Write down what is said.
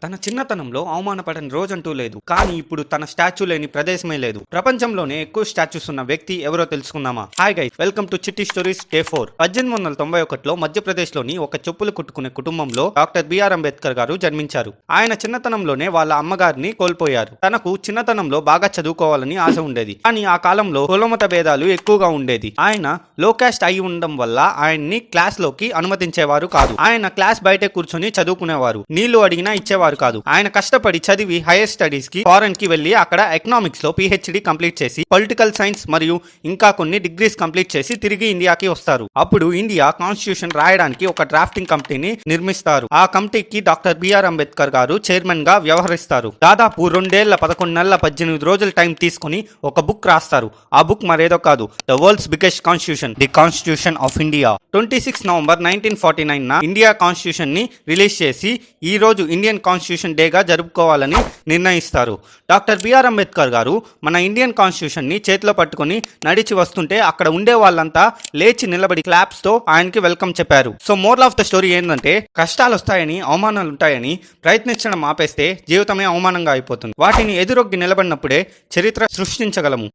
తన చిన్నతనంలో అవమానపడని రోజంటూ లేదు. కానీ ఇప్పుడు తన స్టాచ్యూ లేని ప్రదేశమే లేదు. ప్రపంచంలోనే ఎక్కువ స్టాచ్యూస్ ఉన్న వ్యక్తి ఎవరో తెలుసుకుందామా? హాయ్ గైస్, వెల్కమ్ టు చిట్టి స్టోరీస్ డే 4. 1891లో మధ్యప్రదేశ్ లోని ఒక చెప్పులు కుట్టుకునే కుటుంబంలో డాక్టర్ బిఆర్ అంబేద్కర్ గారు జన్మించారు. ఆయన చిన్నతనంలోనే వాళ్ళ అమ్మగారిని కోల్పోయారు. తనకు చిన్నతనంలో బాగా చదువుకోవాలని ఆశ ఉండేది. కానీ ఆ కాలంలో కులమత భేదాలు ఎక్కువగా ఉండేది. ఆయన లో కాస్ట్ అయి ఉండడం వల్ల ఆయన్ని క్లాస్ లోకి అనుమతించేవారు కాదు. ఆయన క్లాస్ బయటే కూర్చొని చదువుకునేవారు. నీళ్లు అడిగినా ఇచ్చేవారు కాదు. ఆయన కష్టపడి చదివి హైయర్ స్టడీస్ కి ఫారెన్ కి వెళ్లి అక్కడ ఎకనామిక్స్ లో పిహెచ్డి కంప్లీట్ చేసి పొలిటికల్ సైన్స్ మరియు ఇంకా కొన్ని డిగ్రీస్ కంప్లీట్ చేసి తిరిగి ఇండియాకి వస్తారు. అప్పుడు ఇండియా కాన్స్టిట్యూషన్ రాయడానికి ఒక డ్రాఫ్టింగ్ కమిటీని నిర్మిస్తారు. ఆ కమిటీకి డాక్టర్ బిఆర్ అంబేద్కర్ గారు చైర్మన్ గా వ్యవహరిస్తారు. దాదాపు 2 ఏళ్ల 11 నెలల 18 రోజుల టైం తీసుకుని ఒక బుక్ రాస్తారు. ఆ బుక్ మరేదో కాదు, the world's biggest constitution, the constitution of India. 26 November 1949 India constitution ని రిలీజ్ చేసి ఈ రోజు ఇండియన్ కాన్స్టిట్యూషన్ డేగా జరుపుకోవాలని నిర్ణయిస్తారు. డాక్టర్ బిఆర్ అంబేద్కర్ గారు మన ఇండియన్ కాన్స్టిట్యూషన్ ని చేతిలో పట్టుకుని నడిచి వస్తుంటే అక్కడ ఉండే వాళ్ళంతా లేచి నిలబడి క్లాప్స్ తో ఆయనకి వెల్కమ్ చెప్పారు. So moral of the story ఏంటంటే, కష్టాలు వస్తాయని, అవమానాలు ఉంటాయని ప్రయత్నించడం ఆపేస్తే జీవితమే అవమానంగా అయిపోతుంది. వాటిని ఎదురొగ్గి నిలబడినప్పుడే చరిత్ర సృష్టించగలము.